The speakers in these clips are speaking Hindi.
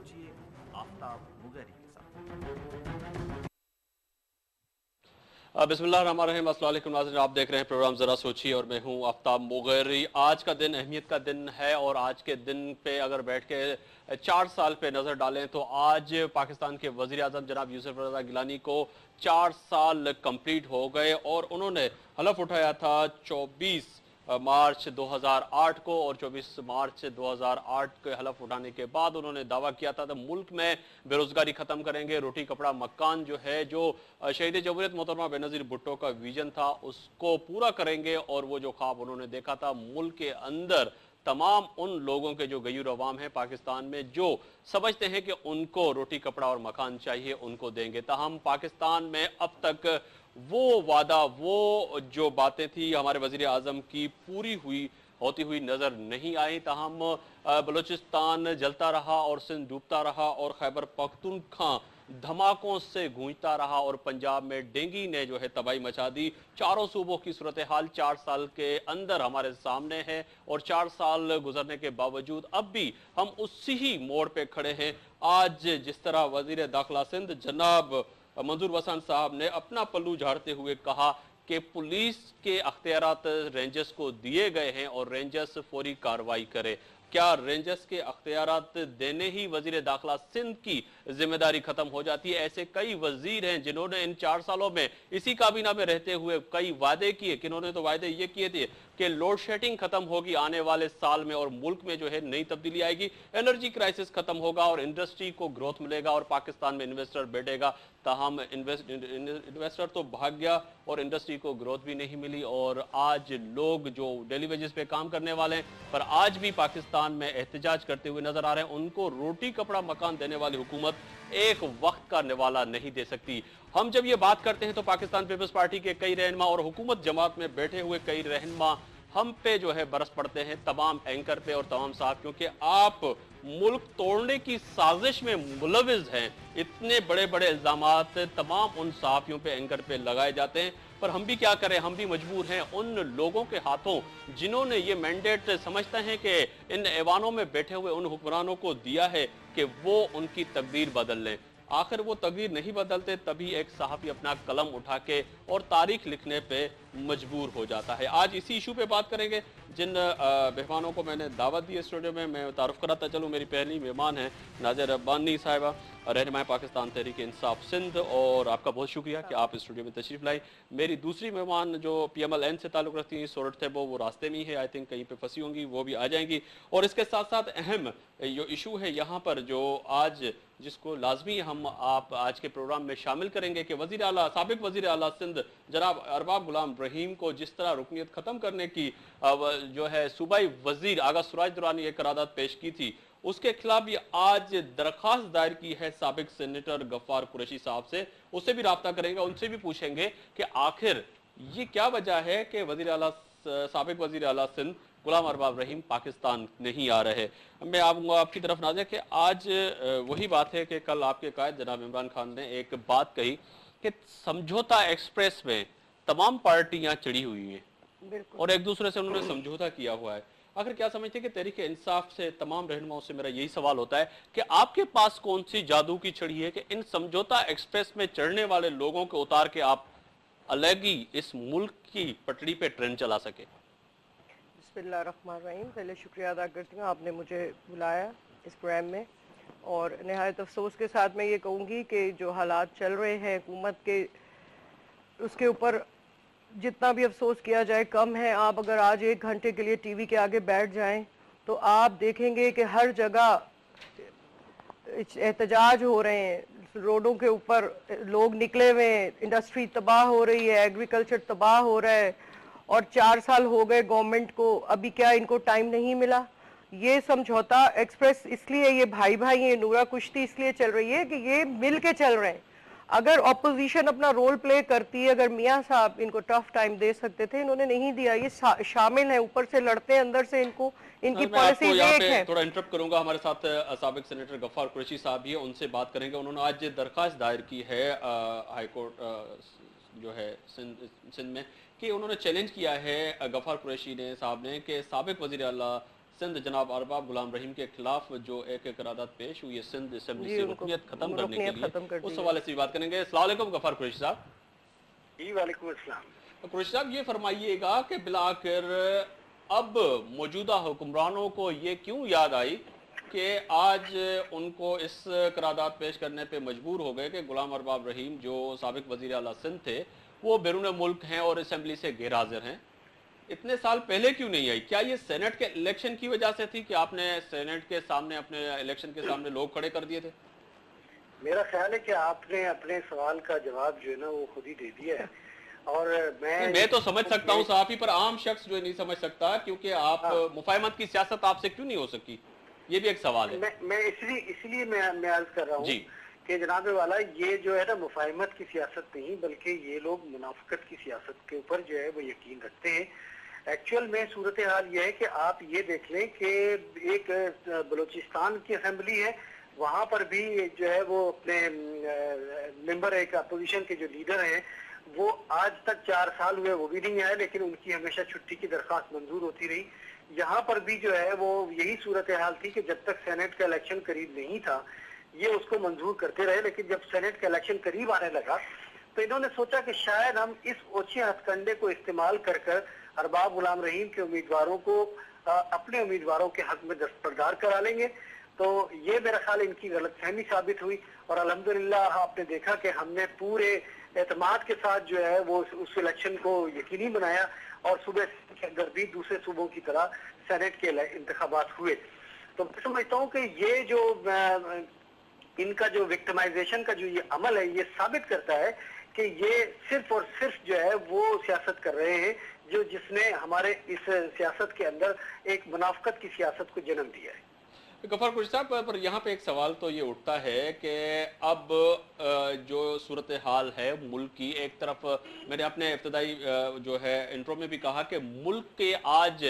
सोचिए आफ्ताब मुगैरी के साथ। बिस्मिल्लाहिर्रहमानिर्रहीम, अस्सलाम वालेकुम नाज़रीन, आप देख रहे हैं प्रोग्राम ज़रा सोचिए और मैं हूं आफ्ताब मुगैरी। आज का दिन अहमियत का दिन है और आज के दिन पे अगर बैठ के 4 साल पे नज़र डालें तो आज पाकिस्तान के वज़ीर आज़म जनाब यूसुफ रज़ा गिलानी को 4 साल कंप्लीट हो गए और उन्होंने हलफ उठाया था 24 मार्च 2008 को और 24 मार्च 2008 के हलफ उठाने के बाद उन्होंने दावा किया था मुल्क में बेरोजगारी खत्म करेंगे, रोटी कपड़ा मकान जो है, जो शहीद जमहूरियत मोहतरमा बेनज़ीर भुट्टो का विजन था उसको पूरा करेंगे। और वो जो ख्वाब उन्होंने देखा था मुल्क के अंदर तमाम उन लोगों के जो गयूर अवाम है पाकिस्तान में जो समझते हैं कि उनको रोटी कपड़ा और मकान चाहिए, उनको देंगे। ताहम पाकिस्तान में अब तक वो वादा, वो जो बातें थी हमारे वजीर आजम की पूरी होती हुई नजर नहीं आई। ताहम बलूचिस्तान जलता रहा और सिंध डूबता रहा और खैबर पख्तूनख्वा धमाकों से गूंजता रहा और पंजाब में डेंगी ने जो है तबाही मचा दी। चारों सूबों की सूरत हाल 4 साल के अंदर हमारे सामने है और 4 साल गुजरने के बावजूद अब भी हम उसी ही मोड़ पे खड़े हैं। आज जिस तरह वजीर दाखिला सिंध जनाब मंजूर वसान साहब ने अपना पल्लू झाड़ते हुए कहा कि पुलिस के अख्तियारात रेंजर्स को दिए गए हैं और रेंजर्स फौरी कार्रवाई करे। क्या रेंजर्स के अख्तियारात देने ही वजीर दाखिला सिंध की जिम्मेदारी खत्म हो जाती है? ऐसे कई वजीर हैं जिन्होंने इन 4 सालों में इसी काबीना में रहते हुए कई वादे किए। किन्होंने तो वादे ये किए थे कि लोड शेडिंग खत्म होगी आने वाले साल में और मुल्क में जो है नई तब्दीली आएगी, एनर्जी क्राइसिस खत्म होगा और इंडस्ट्री को ग्रोथ मिलेगा और पाकिस्तान में इन्वेस्टर बैठेगा। ताहम इन्वेस्टर तो भाग गया और इंडस्ट्री को ग्रोथ भी नहीं मिली और आज लोग जो डेली वेजेस पे काम करने वाले हैं पर आज भी पाकिस्तान में एहतजाज करते हुए नजर आ रहे हैं, उनको रोटी कपड़ा मकान देने वाली हुकूमत एक वक्त का निवाला नहीं दे सकती। हम जब ये बात करते हैं तो पाकिस्तान पीपल्स पार्टी के कई रहनुमा और हुकूमत जमात में बैठे हुए कई रहनुमा हम पे जो है बरस पड़ते हैं, तमाम एंकर पे और तमाम साहब, क्योंकि आप मुल्क तोड़ने की साजिश में मुलविज हैं। इतने बड़े बड़े इल्जामात तमाम उन सहाफियों पे, एंकर पे लगाए जाते हैं, पर हम भी क्या करें, हम भी मजबूर हैं उन लोगों के हाथों जिन्होंने ये मैंडेट समझते हैं कि इन ऐवानों में बैठे हुए उन हुक्मरानों को दिया है कि वो उनकी तकदीर बदल लें। आखिर वो तकदीर नहीं बदलते तभी एक सहाफ़ी अपना कलम उठा के और तारीख लिखने पे मजबूर हो जाता है। आज इसी इशू पे बात करेंगे। जिन मेहमानों को मैंने दावत दी स्टूडियो में, मैं तारुफ कराता चलूँ। मेरी पहली मेहमान है नाज़िर रब्बानी साहिबा, रहनुमा पाकिस्तान तहरीक इंसाफ सिंध, और आपका बहुत शुक्रिया कि आप स्टूडियो में तशरीफ़ लाई। मेरी दूसरी मेहमान जो PMLN से ताल्लुक़ रखती हैं, सोरठ थे, वो रास्ते में ही है, आई थिंक कहीं पे फंसी होंगी, वो भी आ जाएंगी। और इसके साथ साथ अहम जो इशू है यहाँ पर जो आज जिसको लाजमी हम आप आज के प्रोग्राम में शामिल करेंगे कि वज़ीर आला, साबिक वज़ीर आला सिंध जनाब अरबाब गुलाम रहीम को जिस तरह रुकनीत ख़त्म करने की जो है सूबाई वज़ीर आगा सुराज दुरानी एक करारदाद पेश की थी, उसके खिलाफ ये आज दरख्वास्त दायर की है साबिक सेनेटर गफ्फार कुरैशी साहब से। उससे भी रब्ता करेंगे, उनसे भी पूछेंगे कि आखिर ये क्या वजह है कि वज़ीर आला, साबिक वज़ीर आला सिंध गुलाम अरबाब रहीम पाकिस्तान नहीं आ रहे। मैं आऊँगा आपकी तरफ नाज़िर कि आज वही बात है कि कल आपके कायद जनाब इमरान खान ने एक बात कही कि समझौता एक्सप्रेस में तमाम पार्टियां चिड़ी हुई हैं और एक दूसरे से उन्होंने समझौता किया हुआ है। आखिर क्या समझते हैं कि तहरीक इंसाफ से तमाम रहनुमाओं से मेरा यही सवाल होता है कि आपके पास कौन सी जादू की छड़ी है कि इन समझौता एक्सप्रेस में चढ़ने वाले लोगों को उतार के आप अलग ही इस मुल्क की पटड़ी पे ट्रेन चला सके? बिस्मिल्लाहिर्रहमानिर्रहीम। पहले शुक्रिया अदा करती हूँ आपने मुझे बुलाया इस प्रोग्राम में, और नहायत अफसोस के साथ मैं ये कहूँगी कि जो हालात चल रहे हैं हुकूमत के, उसके ऊपर जितना भी अफसोस किया जाए कम है। आप अगर आज 1 घंटे के लिए टीवी के आगे बैठ जाएं तो आप देखेंगे कि हर जगह एहतजाज हो रहे हैं, रोडों के ऊपर लोग निकले हुए हैं, इंडस्ट्री तबाह हो रही है, एग्रीकल्चर तबाह हो रहा है, और 4 साल हो गए गवर्नमेंट को, अभी क्या इनको टाइम नहीं मिला? ये समझौता एक्सप्रेस इसलिए, ये भाई भाई ये नूरा कुश्ती इसलिए चल रही है कि ये मिल के चल रहे हैं। अगर ऑपोजिशन अपना रोल प्ले करती है, अगर मियाँ साहब इनको टफ टाइम दे सकते थे, इन्होंने नहीं दिया। ये शामिल है, ऊपर से लड़ते हैं, अंदर से इनको इनकी पॉलिसी एक है। थोड़ा इंटरप्ट करूंगा, हमारे साथ साबिक सेनेटर गफ्फार कुरैशी साहब भी है, उनसे बात करेंगे। उन्होंने आज दरखास्त दायर की है हाई कोर्ट जो है सिंध में कि उन्होंने चैलेंज किया है गफ्फार कुरैशी ने साहब ने कि साबिक वज़ीर आला सिंध जनाब अरबाब गुलाम रहीम के खिलाफ जो एक करारदाद पेश हुई है सिंध असेंबली से रुकनीत खत्म करने के लिए, उस हवाले से बात करेंगे। अस्सलाम वालेकुम गफार कुरैशी साहब। जी वालेकुम अस्सलाम। कुरैशी साहब, ये फरमाइएगा कि बिलाखिर अब मौजूदा हुक्मरानों को ये क्यों याद आई कि आज उनको इस करारदाद पेश करने पे मजबूर हो गए कि गुलाम अरबाब रहीम जो साबिक वजीर आला सिंध थे वो बैरून मुल्क हैं और असेंबली से गैर हाजिर हैं। इतने साल पहले क्यों नहीं आई? क्या ये सेनेट के इलेक्शन की वजह से थी कि आपने सेनेट के सामने, अपने इलेक्शन के सामने लोग खड़े कर दिए थे? मेरा ख्याल है कि आपने अपने सवाल का जवाब जो है ना वो खुद ही दे दिया है। और मैं तो समझ सकता हूँ साहब, पर आम शख्स जो नहीं समझ सकता, क्योंकि आप मुफाहमत की सियासत आपसे क्यों नहीं हो सकी, ये भी एक सवाल है। मैं इसलिए मैं अर्ज कर रहा हूँ कि जनाब वाला ये जो है ना मुफाहमत की सियासत नहीं, बल्कि ये लोग मुनाफिकत की सियासत के ऊपर जो है वो यकीन रखते हैं। एक्चुअल में सूरत हाल ये है कि आप ये देख लें कि एक बलूचिस्तान की असेंबली है, वहां पर भी जो है वो अपने मेंबर एक अपोजिशन के जो लीडर हैं वो आज तक 4 साल हुए वो भी नहीं आए, लेकिन उनकी हमेशा छुट्टी की दरख्वास्त मंजूर होती रही। यहाँ पर भी जो है वो यही सूरत हाल थी कि जब तक सेनेट का इलेक्शन करीब नहीं था ये उसको मंजूर करते रहे, लेकिन जब सेनेट का इलेक्शन करीब आने लगा तो इन्होंने सोचा कि शायद हम इस ओछे हथकंडे को इस्तेमाल कर अरबाब गुलाम रहीम के उम्मीदवारों को अपने उम्मीदवारों के हक में दस्तबरदार करा लेंगे। तो ये मेरा ख्याल इनकी गलतफहमी साबित हुई और अल्हम्दुलिल्लाह आपने देखा कि हमने पूरे एतमाद के साथ जो है वो उस इलेक्शन को यकीनी बनाया और सूबे के अंदर भी दूसरे सूबों की तरह सेनेट के इंतखाबात हुए। तो मैं समझता हूँ कि ये जो इनका जो विक्टिमाइजेशन का जो ये अमल है ये साबित करता है कि ये सिर्फ और सिर्फ जो है वो सियासत कर रहे हैं जिसने हमारे इस सियासत के अंदर एक मुनाफिकत की सियासत को जन्म दिया है। गफार कुरैशी साहब, पर यहाँ पे एक सवाल तो ये उठता है कि अब जो सूरत हाल है मुल्क की, एक तरफ मैंने अपने इब्तदाई जो है इंट्रो में भी कहा कि मुल्क के आज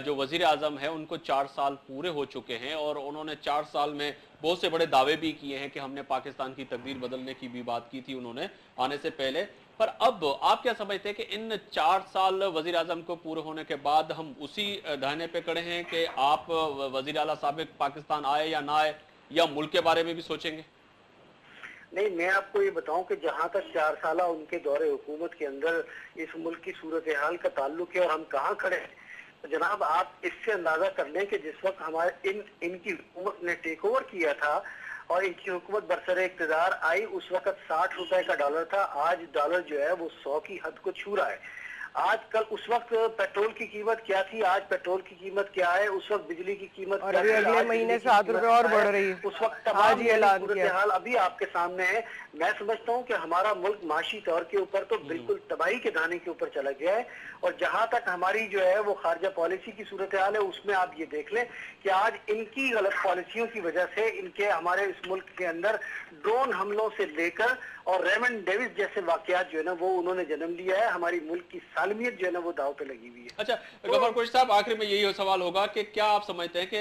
जो वजीर आजम है उनको 4 साल पूरे हो चुके हैं और उन्होंने 4 साल में बहुत से बड़े दावे भी किए हैं कि हमने पाकिस्तान की तकदीर बदलने की भी बात की थी उन्होंने आने से पहले। पर अब आप क्या समझते हैं कि इन 4 साल वजीर आजम को पूरे होने के बाद हम उसी दायने पे खड़े हैं कि आप वजीर आला साबिक पाकिस्तान आए या ना आए, या मुल्क के बारे में भी सोचेंगे? नहीं, मैं आपको ये बताऊं कि जहां तक 4 साल उनके दौरे हुकूमत के अंदर इस मुल्क की सूरत हाल का ताल्लुक है और हम कहाँ खड़े हैं, तो जनाब आप इससे अंदाजा कर लें कि जिस वक्त हमारे इनकी हुकूमत ने टेक ओवर किया था और इनकी हुकूमत बरसरे इक़्तिदार आई उस वक्त 60 रुपए का डॉलर था, आज डॉलर जो है वो 100 की हद को छू रहा है। आज कल उस वक्त पेट्रोल की कीमत क्या थी, आज पेट्रोल की कीमत क्या है, उस वक्त बिजली की कीमत और अगले महीने 7 रुपए और बढ़ रही है। उस वक्त तमाम हाल अभी आपके सामने है। मैं समझता हूँ कि हमारा मुल्क माशी तौर के ऊपर तो बिल्कुल तबाही के दाने के ऊपर चला गया है और जहां तक हमारी जो है वो खारजा पॉलिसी की सूरत हाल है उसमें आप ये देख लें कि आज इनकी गलत पॉलिसियों की वजह से इनके हमारे इस मुल्क के अंदर ड्रोन हमलों से लेकर और रेमंड डेविस जैसे वाकयात जो है ना वो उन्होंने जन्म लिया है। हमारी मुल्क की सालमियत जो है ना वो दाव पे लगी हुई है। अच्छा गफार कुरैशी साहब, आखिर में यही सवाल होगा कि क्या आप समझते हैं कि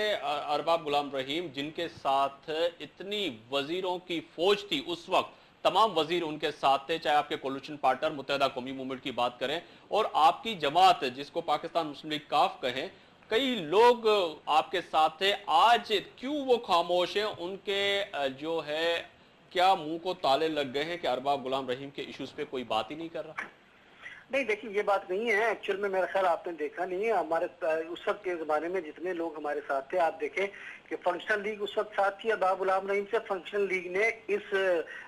अरबाब गुलाम रहीम जिनके साथ इतनी वजीरों की फौज थी उस वक्त, तमाम वजीर उनके साथ थे, चाहे आपके कोलिशन पार्टनर मुत्तहिदा कौमी मूवमेंट की बात करें और आपकी जमात जिसको पाकिस्तान मुस्लिम लीग काफ कहें, कई लोग आपके साथ थे, आज क्यों वो खामोश हैं? उनके जो है क्या मुंह को ताले लग गए हैं कि अरबाब गुलाम रहीम के इश्यूज पे कोई बात ही नहीं कर रहा? नहीं, देखिए ये बात नहीं है। एक्चुअल में मेरा ख्याल आपने देखा नहीं है, हमारे उस वक्त के ज़माने में जितने लोग हमारे साथ थे, आप देखें कि फंक्शनल लीग उस वक्त साथ थी अरबाब गुलाम रहीम से, फंक्शनल लीग ने इस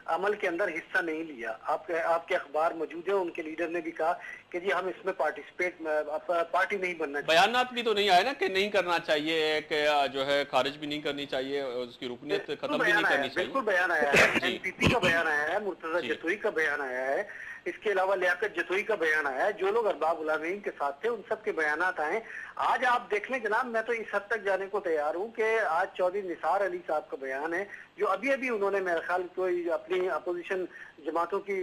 अमल के अंदर हिस्सा नहीं लिया। आपके अखबार मौजूद है, उनके लीडर ने भी कहा कि जी हम इसमें पार्टी नहीं बनना चाहिए। बयानात भी तो नहीं आए ना कि नहीं करना चाहिए, कि जो है खारिज भी नहीं करनी चाहिए, उसकी रुकनीत खत्म भी नहीं करनी चाहिए। बिल्कुल बयान आया है, एनपीपी का बयान आया है, मुर्तजा जतोई का बयान आया है, इसके अलावा लियाकत जतोई का बयान आया है। जो लोग अरबाब गुलाम रहीम के साथ थे उन सब के बयानात आए। आज आप देख लें जनाब, मैं तो इस हद तक जाने को तैयार हूँ कि आज चौधरी निसार अली साहब का बयान है जो अभी अभी उन्होंने मेरे ख्याल कोई अपनी अपोजिशन जमातों की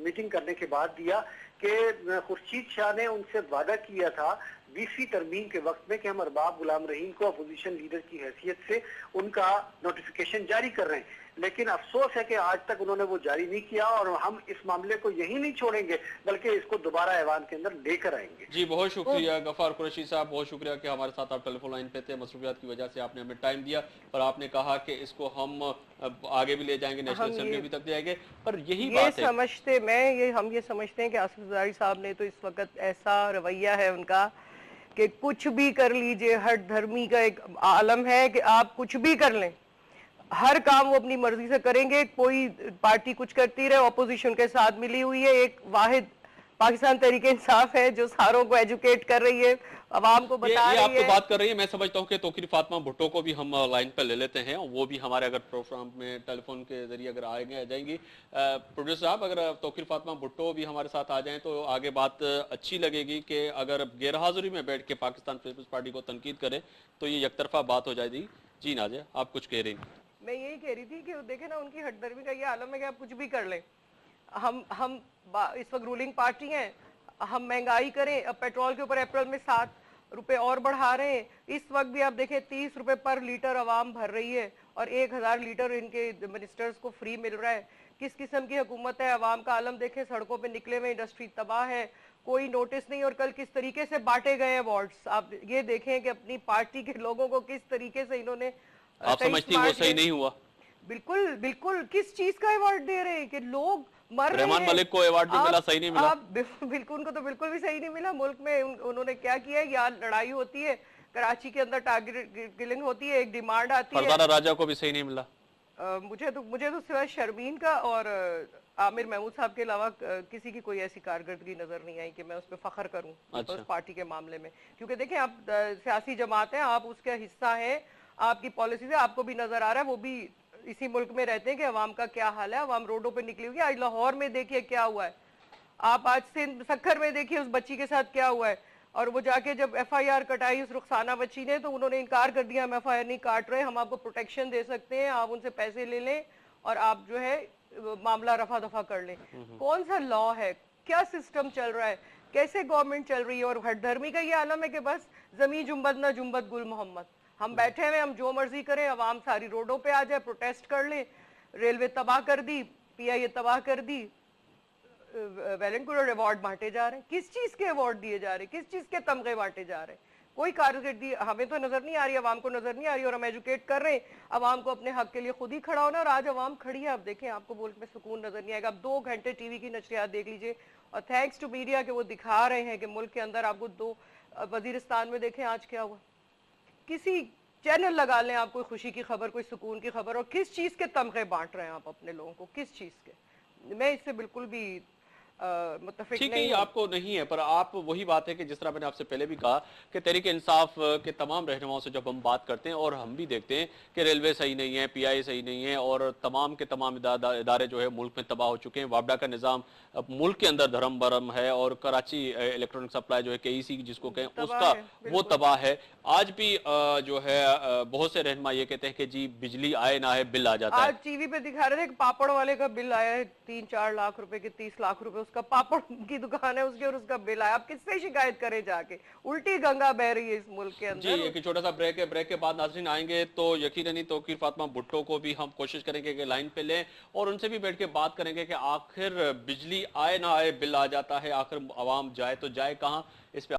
मीटिंग करने के बाद दिया कि खुर्शीद शाह ने उनसे वादा किया था 20वीं तरमीम के वक्त में कि हम अरबाब गुलाम रहीम को अपोजिशन लीडर की हैसियत से उनका नोटिफिकेशन जारी कर रहे हैं। लेकिन अफसोस है कि आज तक उन्होंने वो जारी नहीं किया और हम इस मामले को यही नहीं छोड़ेंगे बल्कि इसको दोबारा ऐवान के अंदर लेकर आएंगे। जी बहुत शुक्रिया गफ्फार कुरैशी साहब, बहुत शुक्रिया कि हमारे साथ आप टेलीफोन लाइन पे थे। मसरूफियात की वजह से आपने हमें टाइम दिया, पर आपने कहा कि इसको हम आगे भी ले जाएंगे, नेशनल असेंबली भी तक ले जाएंगे। पर यही बात है, हम ये समझते हैं कि आसिफ ज़रदारी साहब ने तो इस वक्त ऐसा रवैया है उनका कि कुछ भी कर लीजिए, हर धर्मी का एक आलम है कि आप कुछ भी कर लें, हर काम वो अपनी मर्जी से करेंगे। कोई पार्टी कुछ करती रहे, ऑपोजिशन के साथ मिली हुई है। एक वाहिद पाकिस्तान तहरीके इंसाफ है जो सारों को एजुकेट कर रही है, अवाम को बता रही है। आप तो बात कर रही है, मैं समझता हूँ कि तौकीर फातिमा भुट्टो को भी हम लाइन पर ले लेते हैं, वो भी हमारे अगर प्रोग्राम में टेलीफोन के जरिए अगर आ जाएंगी। प्रोड्यूसर साहब, अगर तौकीर फातिमा भुट्टो भी हमारे साथ आ जाएं तो आगे बात अच्छी लगेगी कि अगर गैरहाजिरी में बैठ के पाकिस्तान पीपल्स पार्टी को तनकीद करें तो ये एकतरफा बात हो जाएगी। जी नाज़िया, आप कुछ कह रही हैं? मैं यही कह रही थी कि देखे ना, उनकी हटदर्मी का ये आलम है कि आप कुछ भी कर लें। हम इस वक्त रूलिंग पार्टी हैं, हम महंगाई करें, अब पेट्रोल के ऊपर अप्रैल में 7 रुपए और बढ़ा रहे हैं। इस वक्त भी आप देखें 30 रुपए पर लीटर आवाम भर रही है और 1000 लीटर इनके मिनिस्टर्स को फ्री मिल रहा है। किस किस्म की हुकूमत है? आवाम का आलम देखें, सड़कों पे निकले हुए, इंडस्ट्री तबाह है, कोई नोटिस नहीं। और कल किस तरीके से बांटे गए अवार्ड्स, आप ये देखें कि अपनी पार्टी के लोगों को किस तरीके से इन्होंने, आप समझती हैं वो सही नहीं हुआ? बिल्कुल बिल्कुल। किस चीज का अवार्ड दे रहे हैं कि लोग मर रहे हैं। रहमान मलिक को अवार्ड भी मिला, सही नहीं मिला? बिल्कुल, उनको तो बिल्कुल भी सही नहीं मिला। मुल्क में उन्होंने क्या किया है? यहाँ लड़ाई होती है, कराची के अंदर टारगेट किलिंग होती है, एक डिमांड आती है। फरदाना राजा को भी सही नहीं मिला। मुझे तो सिवाय शर्मीन का और आमिर महमूद साहब के अलावा किसी की कोई ऐसी कारकर्दगी नजर नहीं आई कि मैं उस पर फख्र करूं। अच्छा। उस पार्टी के मामले में, क्योंकि देखें आप सियासी जमात हैं, आप उसका हिस्सा हैं, आपकी पॉलिसी से आपको भी नजर आ रहा है, वो भी इसी मुल्क में रहते हैं कि अवाम का क्या हाल है। अवाम रोडों पे निकली हुई है। आज लाहौर में देखिए क्या हुआ है, आप आज सिंध सक्खर में देखिए उस बच्ची के साथ क्या हुआ है। और वो जाके जब FIR कटाई उस रुखसाना बच्ची ने, तो उन्होंने इनकार कर दिया, हम FIR नहीं काट रहे, हम आपको प्रोटेक्शन दे सकते हैं, आप उनसे पैसे ले लें और आप जो है मामला रफा दफा कर लें। कौन सा लॉ है? क्या सिस्टम चल रहा है? कैसे गवर्नमेंट चल रही है? और हठधर्मी का ये आलम है कि बस जमी जुम्बद ना जुम्बद गुल मोहम्मद, हम बैठे हुए, हम जो मर्जी करें, अवाम सारी रोडों पे आ जाए, प्रोटेस्ट कर ले। रेलवे तबाह कर दी, PIA तबाह कर दी, वेल एंड गुड, अवार्ड बांटे जा रहे हैं। किस चीज के अवार्ड दिए जा रहे हैं? किस चीज के तमगे बांटे जा रहे हैं? कोई कारकर्दगी हमें तो नजर नहीं आ रही, अवाम को नजर नहीं आ रही। और हम एजुकेट कर रहे हैं अवाम को अपने हक के लिए खुद ही खड़ा होना, और आज अवाम खड़ी है। आप देखें, आपको मुल्क में सुकून नजर नहीं आएगा। आप 2 घंटे TV की नशरियात देख लीजिए, और थैंक्स टू मीडिया कि वो दिखा रहे हैं कि मुल्क के अंदर आपको वजीरिस्तान में देखें आज क्या हुआ। किसी चैनल लगा लें आप, कोई खुशी की खबर, कोई सुकून की खबर, और किस चीज के तमगे बांट रहे हैं आप अपने लोगों को, किस चीज के? मैं इससे बिल्कुल भी मुत्तफिक ठीक नहीं है, आपको नहीं है, पर आप वही बात है कि जिस तरह मैंने आपसे पहले भी कहा कि तहरीक इंसाफ के तमाम रहनुमाओं से जब हम बात करते हैं और हम भी देखते हैं कि रेलवे सही नहीं है, PIA सही नहीं है, और तमाम के तमाम इदारे जो है मुल्क में तबाह हो चुके हैं। वापडा का निज़ाम मुल्क के अंदर धर्म बरम है, और कराची इलेक्ट्रॉनिक सप्लाई जो है KEC जिसको कहें उसका वो तबाह है। आज भी जो है बहुत से रहनुमा ये कहते हैं कि जी बिजली आए ना आए बिल आ जाता है। आज TV पे दिखा रहे थे पापड़ वाले का बिल आया है 3-4 लाख रुपए के, 30 लाख रुपए उसका पापड़ की दुकान है उसके, और उसका बिल आया। आप किससे शिकायत करें जाके? उल्टी गंगा बह रही है इस मुल्क के अंदर। जी, एक छोटा सा ब्रेक है, ब्रेक के बाद नाज़रीन आएंगे तो यकीनन तौकीर फातिमा भुट्टो को भी हम कोशिश करेंगे कि लाइन पे लें और उनसे भी बैठ के बात करेंगे कि आखिर बिजली आए ना आए बिल आ जाता है, आखिर आवाम जाए तो जाए कहाँ। इस पे